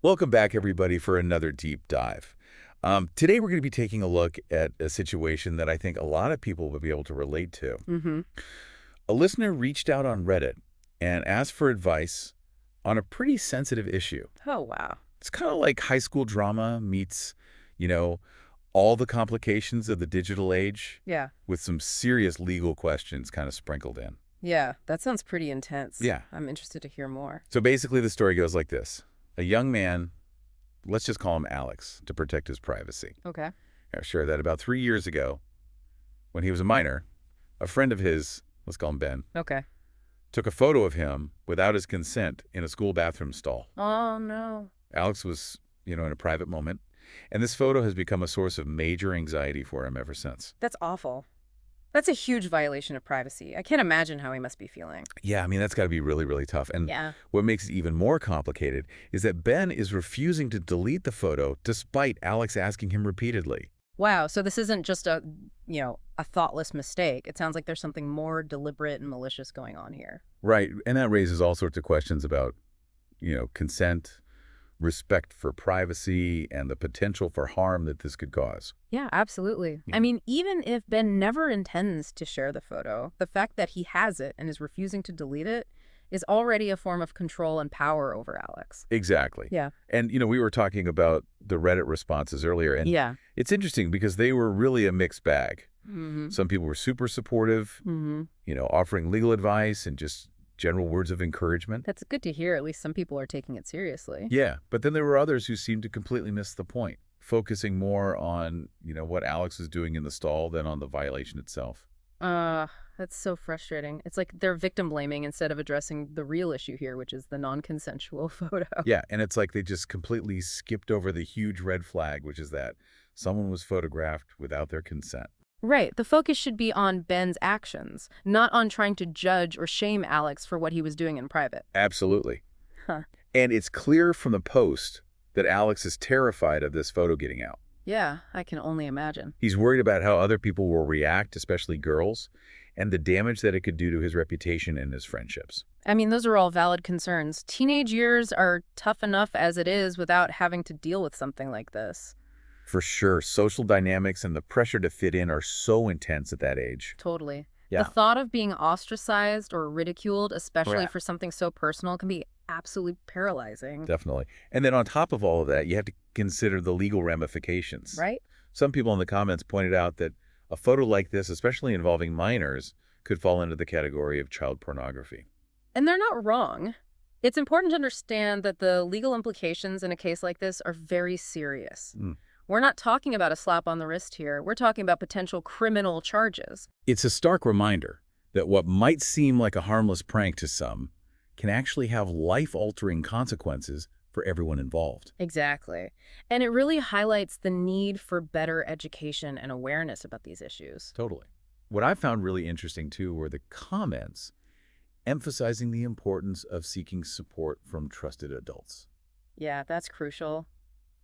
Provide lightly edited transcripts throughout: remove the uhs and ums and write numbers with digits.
Welcome back, everybody, for another deep dive. Today, we're going to be taking a look at a situation that I think a lot of people will be able to relate to. Mm-hmm. A listener reached out on Reddit and asked for advice on a pretty sensitive issue. Oh, wow. It's kind of like high school drama meets, you know, all the complications of the digital age Yeah. with some serious legal questions kind of sprinkled in. Yeah, that sounds pretty intense. Yeah. I'm interested to hear more. So basically, the story goes like this. A young man, let's just call him Alex to protect his privacy. Okay. Sure, that about 3 years ago, when he was a minor, a friend of his, let's call him Ben, Okay. took a photo of him without his consent in a school bathroom stall. Oh, no. Alex was, in a private moment, and this photo has become a source of major anxiety for him ever since. That's awful. That's a huge violation of privacy. I can't imagine how he must be feeling. Yeah, I mean, that's got to be really, really tough. And Yeah. what makes it even more complicated is that Ben is refusing to delete the photo despite Alex asking him repeatedly. Wow, so this isn't just a thoughtless mistake. It sounds like there's something more deliberate and malicious going on here. Right, and that raises all sorts of questions about, consent, respect for privacy, and the potential for harm that this could cause. Yeah, absolutely. Yeah. I mean, even if Ben never intends to share the photo, the fact that he has it and is refusing to delete it is already a form of control and power over Alex. Exactly. Yeah. And, we were talking about the Reddit responses earlier, and Yeah. it's interesting because they were really a mixed bag. Mm-hmm. Some people were super supportive, Mm-hmm. offering legal advice and just general words of encouragement. That's good to hear. At least some people are taking it seriously. Yeah, but then there were others who seemed to completely miss the point, focusing more on, what Alex was doing in the stall than on the violation itself. Uh, that's so frustrating. It's like they're victim blaming instead of addressing the real issue here, which is the non-consensual photo. Yeah, and it's like they just completely skipped over the huge red flag, which is that someone was photographed without their consent. Right. The focus should be on Ben's actions, not on trying to judge or shame Alex for what he was doing in private. Absolutely. Huh. And it's clear from the post that Alex is terrified of this photo getting out. Yeah, I can only imagine. He's worried about how other people will react, especially girls, and the damage that it could do to his reputation and his friendships. I mean, those are all valid concerns. Teenage years are tough enough as it is without having to deal with something like this. For sure, social dynamics and the pressure to fit in are so intense at that age. Totally. Yeah. The thought of being ostracized or ridiculed, especially Yeah. for something so personal, can be absolutely paralyzing. Definitely. And then on top of all of that, you have to consider the legal ramifications. Right? Some people in the comments pointed out that a photo like this, especially involving minors, could fall into the category of child pornography. And they're not wrong. It's important to understand that the legal implications in a case like this are very serious. Mm. We're not talking about a slap on the wrist here. We're talking about potential criminal charges. It's a stark reminder that what might seem like a harmless prank to some can actually have life-altering consequences for everyone involved. Exactly. And it really highlights the need for better education and awareness about these issues. Totally. What I found really interesting, too, were the comments emphasizing the importance of seeking support from trusted adults. Yeah, that's crucial.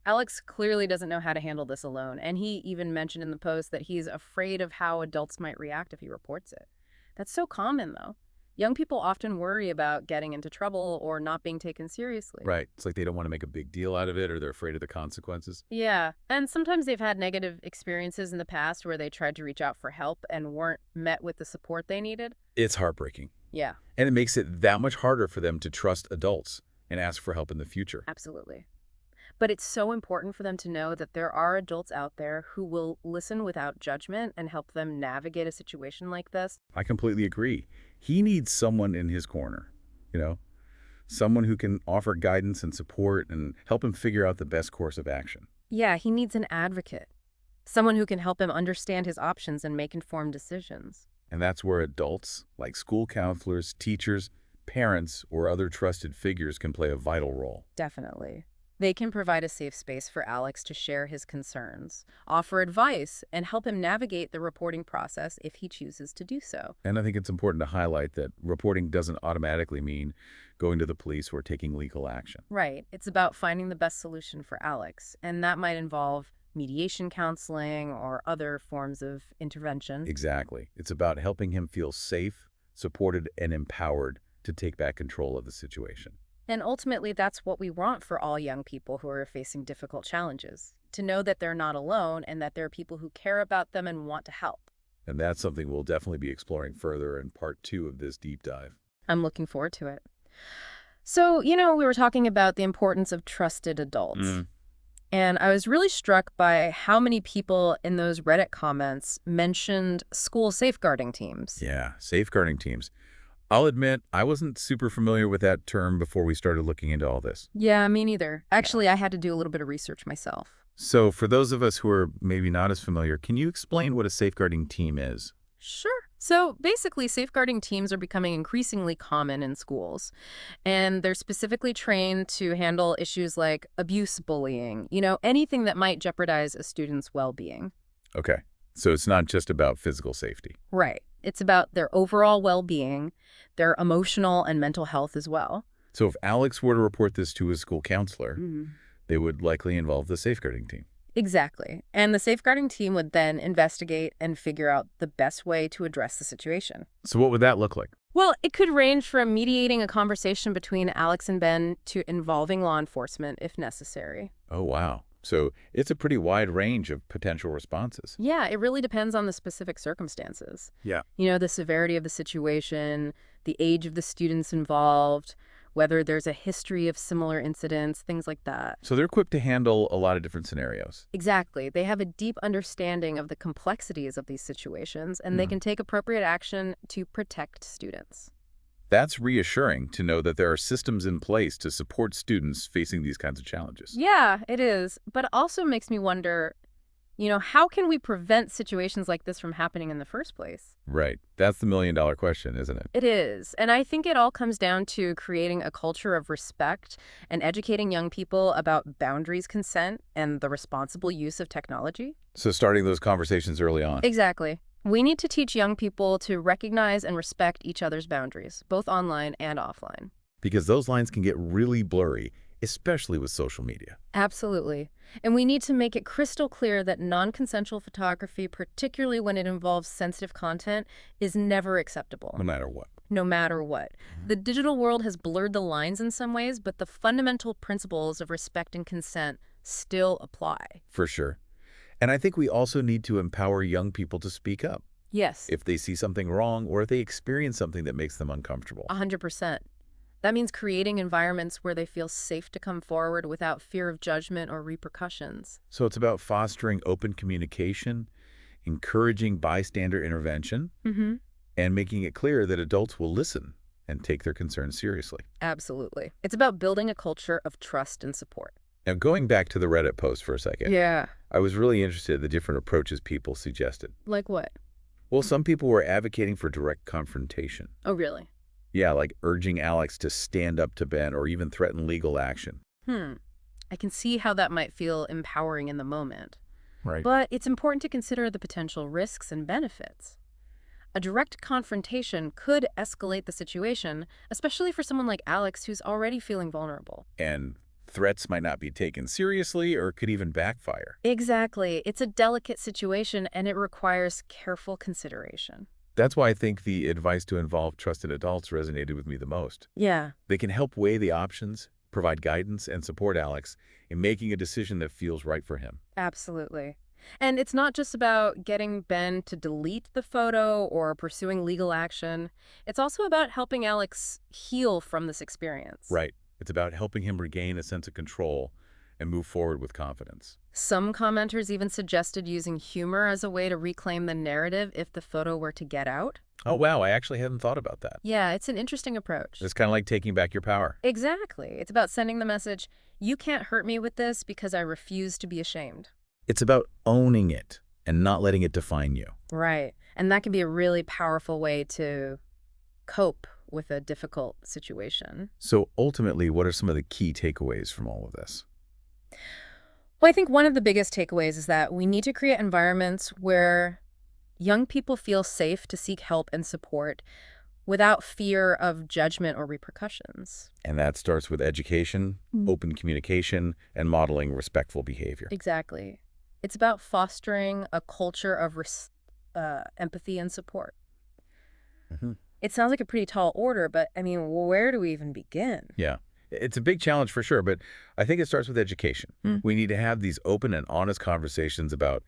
Alex clearly doesn't know how to handle this alone, and he even mentioned in the post that he's afraid of how adults might react if he reports it. That's so common, though. Young people often worry about getting into trouble or not being taken seriously. Right. It's like they don't want to make a big deal out of it or they're afraid of the consequences. Yeah, and sometimes they've had negative experiences in the past where they tried to reach out for help and weren't met with the support they needed. It's heartbreaking. Yeah, And it makes it that much harder for them to trust adults and ask for help in the future. absolutely. But it's so important for them to know that there are adults out there who will listen without judgment and help them navigate a situation like this. I completely agree. He needs someone in his corner, someone who can offer guidance and support and help him figure out the best course of action. Yeah, he needs an advocate, someone who can help him understand his options and make informed decisions. And that's where adults, like school counselors, teachers, parents, or other trusted figures can play a vital role. Definitely. They can provide a safe space for Alex to share his concerns, offer advice, and help him navigate the reporting process if he chooses to do so. And I think it's important to highlight that reporting doesn't automatically mean going to the police or taking legal action. Right. It's about finding the best solution for Alex, and that might involve mediation counseling or other forms of intervention. Exactly. It's about helping him feel safe, supported, and empowered to take back control of the situation. And ultimately, that's what we want for all young people who are facing difficult challenges, to know that they're not alone and that there are people who care about them and want to help. And that's something we'll definitely be exploring further in part 2 of this deep dive. I'm looking forward to it. So, we were talking about the importance of trusted adults. Mm. And I was really struck by how many people in those Reddit comments mentioned school safeguarding teams. Yeah, safeguarding teams. I'll admit, I wasn't super familiar with that term before we started looking into all this. Yeah, me neither. Actually, I had to do a little bit of research myself. So for those of us who are maybe not as familiar, can you explain what a safeguarding team is? Sure. So basically, safeguarding teams are becoming increasingly common in schools, and they're specifically trained to handle issues like abuse, bullying, anything that might jeopardize a student's well-being. Okay, so it's not just about physical safety. Right. It's about their overall well-being, their emotional and mental health as well. So if Alex were to report this to his school counselor, Mhm. they would likely involve the safeguarding team. Exactly. And the safeguarding team would then investigate and figure out the best way to address the situation. So what would that look like? Well, it could range from mediating a conversation between Alex and Ben to involving law enforcement if necessary. Oh, wow. So it's a pretty wide range of potential responses. Yeah, it really depends on the specific circumstances. Yeah. The severity of the situation, the age of the students involved, whether there's a history of similar incidents, things like that. So they're equipped to handle a lot of different scenarios. Exactly. They have a deep understanding of the complexities of these situations, and they can take appropriate action to protect students. That's reassuring to know that there are systems in place to support students facing these kinds of challenges. Yeah, it is. But it also makes me wonder, how can we prevent situations like this from happening in the first place? Right. That's the million-dollar question, isn't it? It is. And I think it all comes down to creating a culture of respect and educating young people about boundaries, consent, and the responsible use of technology. So starting those conversations early on. Exactly. We need to teach young people to recognize and respect each other's boundaries, both online and offline. Because those lines can get really blurry, especially with social media. Absolutely. And we need to make it crystal clear that non-consensual photography, particularly when it involves sensitive content, is never acceptable. No matter what. No matter what. The digital world has blurred the lines in some ways, but the fundamental principles of respect and consent still apply. For sure. And I think we also need to empower young people to speak up Yes, if they see something wrong or if they experience something that makes them uncomfortable. 100%. That means creating environments where they feel safe to come forward without fear of judgment or repercussions. So it's about fostering open communication, encouraging bystander intervention, Mm-hmm. and making it clear that adults will listen and take their concerns seriously. Absolutely. It's about building a culture of trust and support. Now, going back to the Reddit post for a second, Yeah. I was really interested in the different approaches people suggested. Like what? Well, some people were advocating for direct confrontation. Oh, really? Yeah, like urging Alex to stand up to Ben or even threaten legal action. I can see how that might feel empowering in the moment. Right. But it's important to consider the potential risks and benefits. A direct confrontation could escalate the situation, especially for someone like Alex who's already feeling vulnerable. And threats might not be taken seriously or could even backfire. Exactly. It's a delicate situation and it requires careful consideration. That's why I think the advice to involve trusted adults resonated with me the most. Yeah, They can help weigh the options, provide guidance, and support Alex in making a decision that feels right for him. absolutely. And it's not just about getting Ben to delete the photo or pursuing legal action. It's also about helping Alex heal from this experience. Right. It's about helping him regain a sense of control and move forward with confidence. Some commenters even suggested using humor as a way to reclaim the narrative if the photo were to get out. Oh, wow. I actually hadn't thought about that. Yeah, it's an interesting approach. It's kind of like taking back your power. Exactly. It's about sending the message, you can't hurt me with this because I refuse to be ashamed. It's about owning it and not letting it define you. Right. And that can be a really powerful way to cope with a difficult situation. So ultimately, what are some of the key takeaways from all of this? Well, I think one of the biggest takeaways is that we need to create environments where young people feel safe to seek help and support without fear of judgment or repercussions. And that starts with education, open communication, and modeling respectful behavior. Exactly. It's about fostering a culture of empathy and support. Mhm. It sounds like a pretty tall order, but I mean, where do we even begin? Yeah. It's a big challenge for sure, but I think it starts with education. Mm. We need to have these open and honest conversations about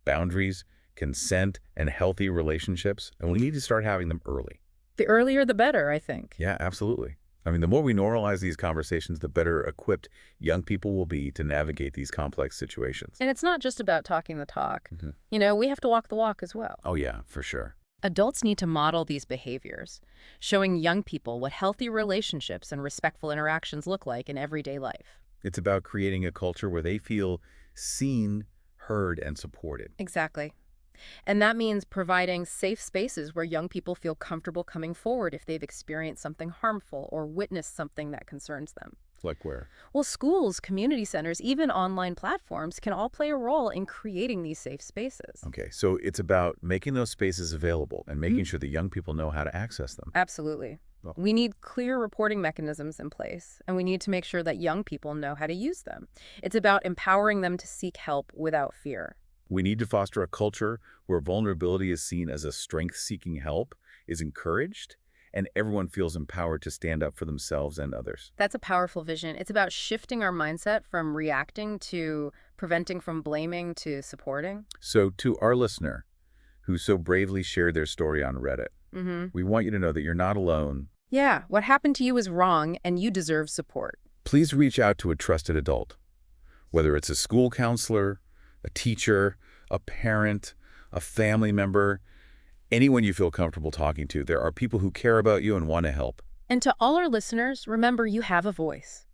boundaries, consent, and healthy relationships, and we need to start having them early. The earlier the better, I think. Yeah, absolutely. I mean, the more we normalize these conversations, the better equipped young people will be to navigate these complex situations. And it's not just about talking the talk. Mhm. We have to walk the walk as well. Oh, yeah, for sure. Adults need to model these behaviors, showing young people what healthy relationships and respectful interactions look like in everyday life. It's about creating a culture where they feel seen, heard, and supported. Exactly. And that means providing safe spaces where young people feel comfortable coming forward if they've experienced something harmful or witnessed something that concerns them. Like where? Well, schools, community centers, even online platforms can all play a role in creating these safe spaces. Okay, so it's about making those spaces available and making Mhm. sure the young people know how to access them. Absolutely. Well, We need clear reporting mechanisms in place, and we need to make sure that young people know how to use them. It's about empowering them to seek help without fear. we need to foster a culture where vulnerability is seen as a strength seeking help, is encouraged, and everyone feels empowered to stand up for themselves and others. That's a powerful vision. It's about shifting our mindset from reacting to preventing, from blaming to supporting. So, to our listener who so bravely shared their story on Reddit, Mm-hmm. we want you to know that you're not alone. Yeah, what happened to you is wrong, and you deserve support. Please reach out to a trusted adult, whether it's a school counselor, a teacher, a parent, a family member, anyone you feel comfortable talking to. There are people who care about you and want to help. And to all our listeners, remember you have a voice.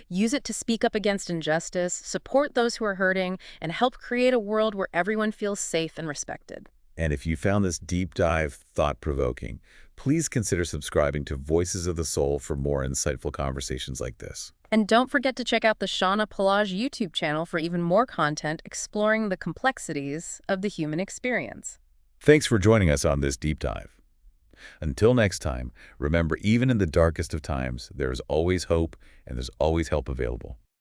Use it to speak up against injustice, support those who are hurting, and help create a world where everyone feels safe and respected. And if you found this deep dive thought-provoking, please consider subscribing to Voices of the Soul for more insightful conversations like this. And don't forget to check out the Shauna Palage YouTube channel for even more content exploring the complexities of the human experience. Thanks for joining us on this deep dive. Until next time, remember, even in the darkest of times, there is always hope and there's always help available.